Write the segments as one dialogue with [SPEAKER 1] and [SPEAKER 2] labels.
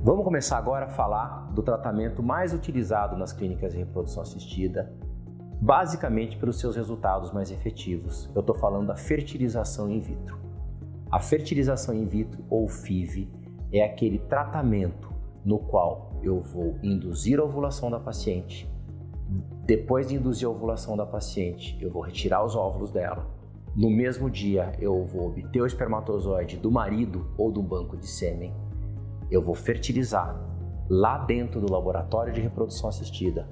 [SPEAKER 1] Vamos começar agora a falar do tratamento mais utilizado nas clínicas de reprodução assistida, basicamente pelos seus resultados mais efetivos. Eu estou falando da fertilização in vitro. A fertilização in vitro, ou FIV, é aquele tratamento no qual eu vou induzir a ovulação da paciente. Depois de induzir a ovulação da paciente, eu vou retirar os óvulos dela. No mesmo dia, eu vou obter o espermatozoide do marido ou do banco de sêmen. Eu vou fertilizar lá dentro do laboratório de reprodução assistida.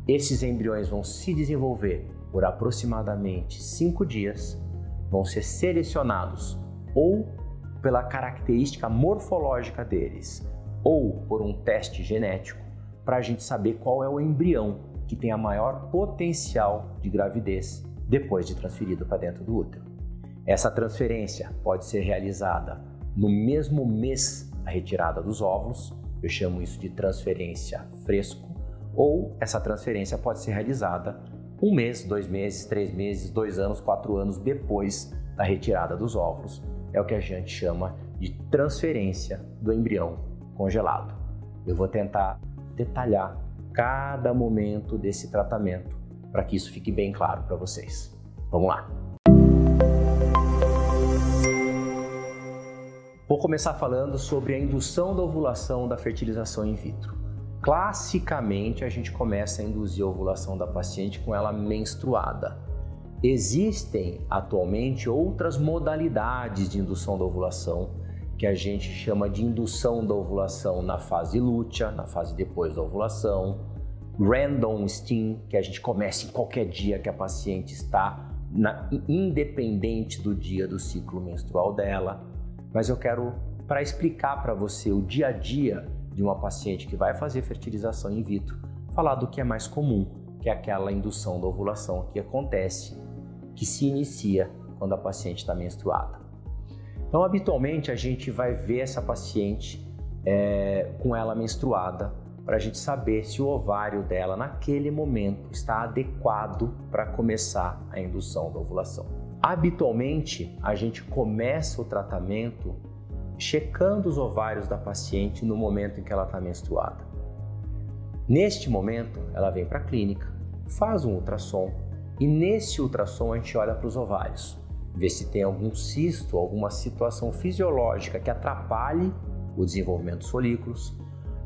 [SPEAKER 1] Esses embriões vão se desenvolver por aproximadamente 5 dias, vão ser selecionados ou pela característica morfológica deles, ou por um teste genético, para a gente saber qual é o embrião que tem a maior potencial de gravidez depois de transferido para dentro do útero. Essa transferência pode ser realizada no mesmo mês da retirada dos óvulos, eu chamo isso de transferência fresco, ou essa transferência pode ser realizada 1 mês, 2 meses, 3 meses, 2 anos, 4 anos depois da retirada dos óvulos. É o que a gente chama de transferência do embrião congelado. Eu vou tentar detalhar cada momento desse tratamento para que isso fique bem claro para vocês. Vamos lá! Vou começar falando sobre a indução da ovulação da fertilização in vitro. Classicamente, a gente começa a induzir a ovulação da paciente com ela menstruada. Existem atualmente outras modalidades de indução da ovulação, que a gente chama de indução da ovulação na fase lútea, na fase depois da ovulação, random stim, que a gente começa em qualquer dia que a paciente está independente do dia do ciclo menstrual dela. Mas eu quero, para explicar para você o dia a dia de uma paciente que vai fazer fertilização in vitro, falar do que é mais comum, que é aquela indução da ovulação que acontece, que se inicia quando a paciente está menstruada. Então, habitualmente, a gente vai ver essa paciente com ela menstruada para a gente saber se o ovário dela, naquele momento, está adequado para começar a indução da ovulação. Habitualmente, a gente começa o tratamento checando os ovários da paciente no momento em que ela está menstruada. Neste momento, ela vem para a clínica, faz um ultrassom e nesse ultrassom a gente olha para os ovários, vê se tem algum cisto, alguma situação fisiológica que atrapalhe o desenvolvimento dos folículos,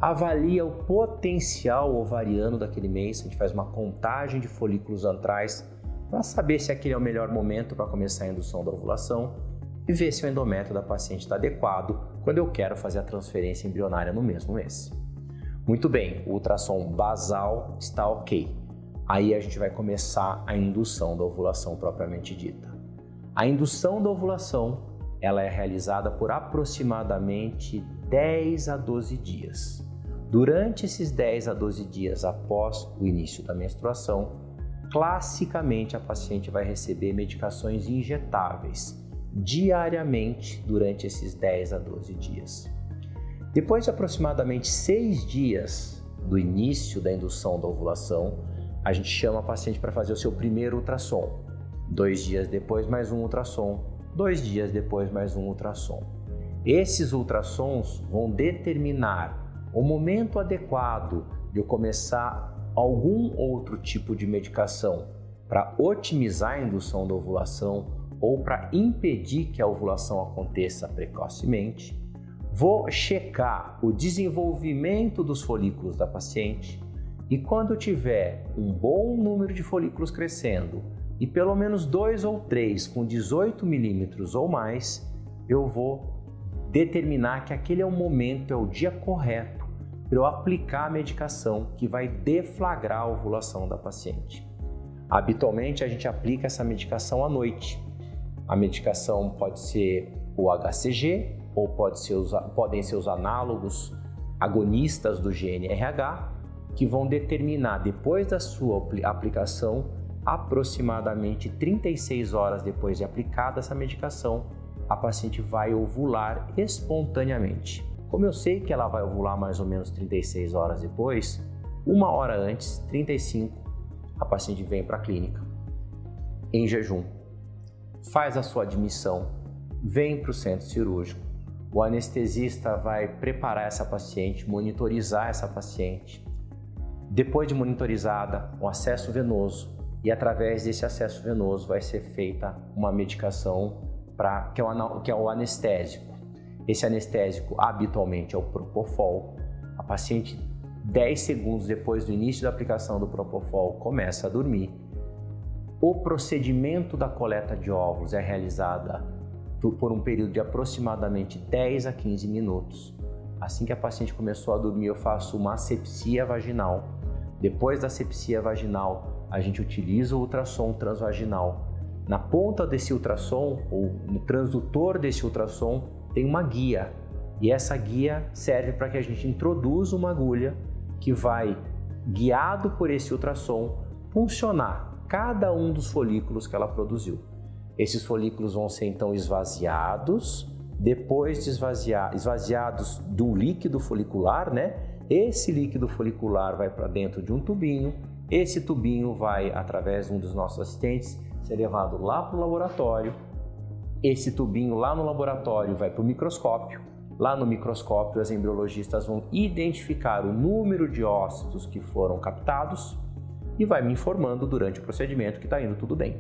[SPEAKER 1] avalia o potencial ovariano daquele mês, a gente faz uma contagem de folículos antrais para saber se aquele é o melhor momento para começar a indução da ovulação e ver se o endométrio da paciente está adequado quando eu quero fazer a transferência embrionária no mesmo mês. Muito bem, o ultrassom basal está ok. Aí a gente vai começar a indução da ovulação propriamente dita. A indução da ovulação ela é realizada por aproximadamente 10 a 12 dias. Durante esses 10 a 12 dias após o início da menstruação, classicamente, a paciente vai receber medicações injetáveis diariamente durante esses 10 a 12 dias. Depois de aproximadamente 6 dias do início da indução da ovulação, a gente chama a paciente para fazer o seu primeiro ultrassom. 2 dias depois, mais um ultrassom. 2 dias depois, mais um ultrassom. Esses ultrassons vão determinar o momento adequado de eu começar algum outro tipo de medicação para otimizar a indução da ovulação ou para impedir que a ovulação aconteça precocemente. Vou checar o desenvolvimento dos folículos da paciente e quando eu tiver um bom número de folículos crescendo e pelo menos 2 ou 3 com 18 milímetros ou mais, eu vou determinar que aquele é o momento, é o dia correto para eu aplicar a medicação que vai deflagrar a ovulação da paciente. Habitualmente, a gente aplica essa medicação à noite. A medicação pode ser o HCG ou podem ser os análogos agonistas do GnRH, que vão determinar, depois da sua aplicação, aproximadamente 36 horas depois de aplicada essa medicação, a paciente vai ovular espontaneamente. Como eu sei que ela vai ovular mais ou menos 36 horas depois, 1 hora antes, 35, a paciente vem para a clínica em jejum, faz a sua admissão, vem para o centro cirúrgico, O anestesista vai preparar essa paciente, monitorizar essa paciente. Depois de monitorizada, um acesso venoso, e através desse acesso venoso vai ser feita uma medicação que é o anestésico. Esse anestésico habitualmente é o Propofol. A paciente, 10 segundos depois do início da aplicação do Propofol, começa a dormir. O procedimento da coleta de óvulos é realizada por um período de aproximadamente 10 a 15 minutos. Assim que a paciente começou a dormir, eu faço uma asepsia vaginal. Depois da asepsia vaginal, a gente utiliza o ultrassom transvaginal. Na ponta desse ultrassom, ou no transdutor desse ultrassom, tem uma guia. E essa guia serve para que a gente introduza uma agulha que vai, guiado por esse ultrassom, funcionar cada um dos folículos que ela produziu. Esses folículos vão ser então esvaziados, depois de esvaziados do líquido folicular, né? Esse líquido folicular vai para dentro de um tubinho, esse tubinho vai, através de um dos nossos assistentes, ser levado lá para o laboratório. Esse tubinho lá no laboratório vai para o microscópio. Lá no microscópio, os embriologistas vão identificar o número de ócitos que foram captados e vai me informando durante o procedimento que está indo tudo bem.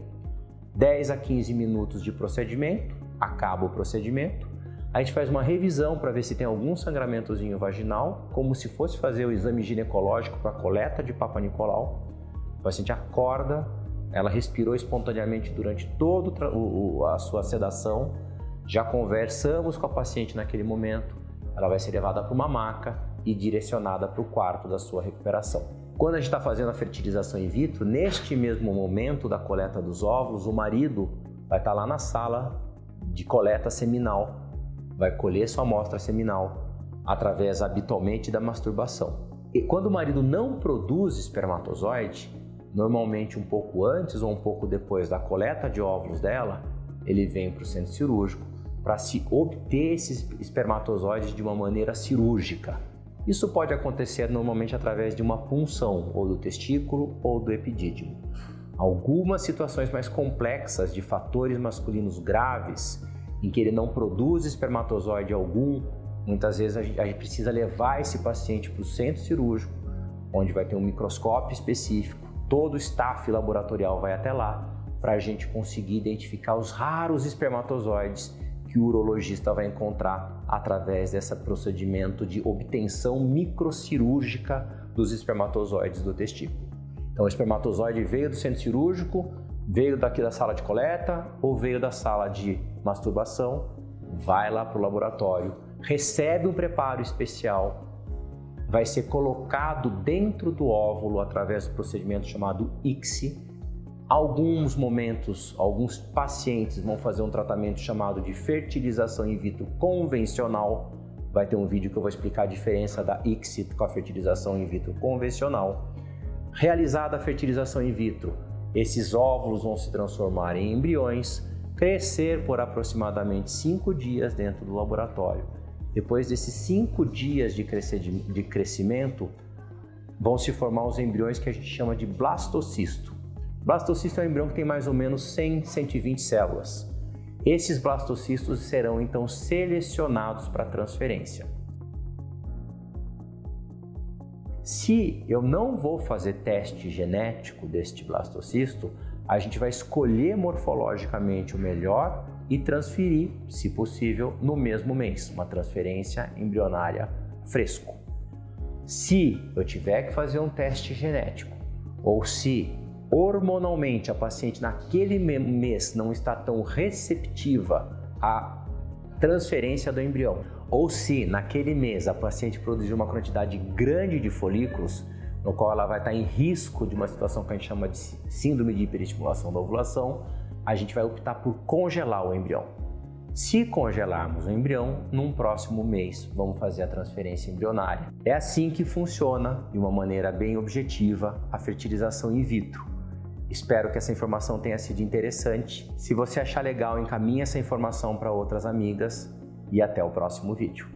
[SPEAKER 1] 10 a 15 minutos de procedimento, acaba o procedimento. A gente faz uma revisão para ver se tem algum sangramentozinho vaginal, como se fosse fazer o exame ginecológico para a coleta de Papa Nicolau. O paciente acorda, ela respirou espontaneamente durante toda a sua sedação. Já conversamos com a paciente naquele momento. Ela vai ser levada para uma maca e direcionada para o quarto da sua recuperação. Quando a gente está fazendo a fertilização in vitro, neste mesmo momento da coleta dos óvulos, o marido vai estar lá na sala de coleta seminal, vai colher sua amostra seminal através habitualmente da masturbação. E quando o marido não produz espermatozoide, normalmente um pouco antes ou um pouco depois da coleta de óvulos dela, ele vem para o centro cirúrgico para se obter esses espermatozoides de uma maneira cirúrgica. Isso pode acontecer normalmente através de uma punção, ou do testículo ou do epidídimo. Algumas situações mais complexas de fatores masculinos graves, em que ele não produz espermatozoide algum, muitas vezes a gente precisa levar esse paciente para o centro cirúrgico, onde vai ter um microscópio específico, todo o staff laboratorial vai até lá, para a gente conseguir identificar os raros espermatozoides que o urologista vai encontrar através desse procedimento de obtenção microcirúrgica dos espermatozoides do testículo. Então, o espermatozoide veio do centro cirúrgico, veio daqui da sala de coleta ou veio da sala de masturbação, vai lá para o laboratório, recebe um preparo especial, vai ser colocado dentro do óvulo através do procedimento chamado ICSI. Alguns momentos, alguns pacientes vão fazer um tratamento chamado de fertilização in vitro convencional. Vai ter um vídeo que eu vou explicar a diferença da ICSI com a fertilização in vitro convencional. Realizada a fertilização in vitro, esses óvulos vão se transformar em embriões, crescer por aproximadamente 5 dias dentro do laboratório. Depois desses 5 dias de crescimento, vão se formar os embriões que a gente chama de blastocisto. Blastocisto é um embrião que tem mais ou menos 100, 120 células. Esses blastocistos serão então selecionados para transferência. Se eu não vou fazer teste genético deste blastocisto, a gente vai escolher morfologicamente o melhor e transferir, se possível, no mesmo mês, uma transferência embrionária fresco. Se eu tiver que fazer um teste genético, ou se hormonalmente a paciente naquele mês não está tão receptiva à transferência do embrião, ou se naquele mês a paciente produziu uma quantidade grande de folículos, no qual ela vai estar em risco de uma situação que a gente chama de síndrome de hiperestimulação da ovulação, a gente vai optar por congelar o embrião. Se congelarmos o embrião, num próximo mês vamos fazer a transferência embrionária. É assim que funciona, de uma maneira bem objetiva, a fertilização in vitro. Espero que essa informação tenha sido interessante. Se você achar legal, encaminhe essa informação para outras amigas e até o próximo vídeo.